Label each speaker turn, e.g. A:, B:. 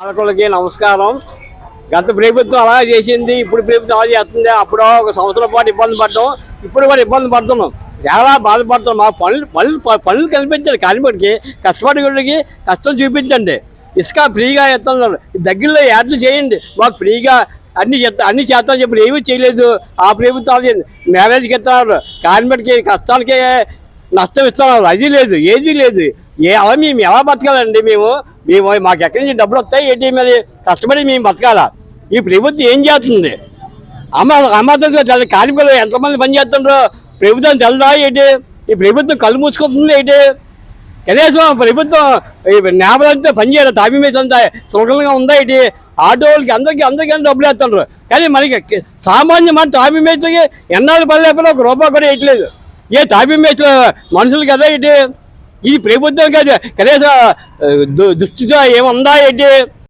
A: పాలకులకి నమస్కారం. గత ప్రభుత్వం అలా చేసింది, ఇప్పుడు ప్రభుత్వం అలా చేస్తుంది. అప్పుడు ఒక సంవత్సరం పాటు ఇబ్బంది పడ్డాం, ఇప్పుడు కూడా ఇబ్బంది పడుతున్నాం, చాలా బాధపడుతున్నాం. మా పనులు కల్పించండి, కార్మికుడికి కష్టపడికి కష్టం చూపించండి. ఇసుక ఫ్రీగా ఇస్తున్నారు, దగ్గరలో యాడ్లు చేయండి, మాకు ఫ్రీగా అన్ని చేస్తామని చెప్పి ఏమీ చేయలేదు. ఆ ప్రభుత్వాలు మ్యారేజ్కి ఇస్తున్నారు, కార్మికుడికి కష్టానికి నష్టం ఇస్తున్నారు, అది లేదు ఏది లేదు. అలా మేము ఎలా బతకాలండి? మేము మాకు ఎక్కడి నుంచి డబ్బులు వస్తాయి ఏంటి? మరి కష్టపడి మేము బతకాలా? ఈ ప్రభుత్వం ఏం చేస్తుంది? అమ్మతంగా తెల్ల కార్మికులు ఎంతమంది పని చేస్తుండ్రో ప్రభుత్వం తెల్లదా ఏంటి? ఈ ప్రభుత్వం కళ్ళు మూసుకుంటుంది ఏంటి? కనీసం ప్రభుత్వం నేపథ్యంతో పనిచేయాలి, తాపీ మీద అంతా సులభంగా ఉందా ఏంటి? ఆటో వాళ్ళకి అందరికీ డబ్బులు వేస్తుండ్రు, కానీ మనకి సామాన్య మన తాపీ మేస్త్రికి ఎన్నాళ్ళు పని లేకపోతే ఒక రూపాయి కూడా వేయట్లేదు. ఏ తాపీ మేస్త్రి మనుషులు కదా ఏంటి? ఈ ప్రభుత్వం కదా కనీసం దుస్థితిగా ఏముందా ఏంటి?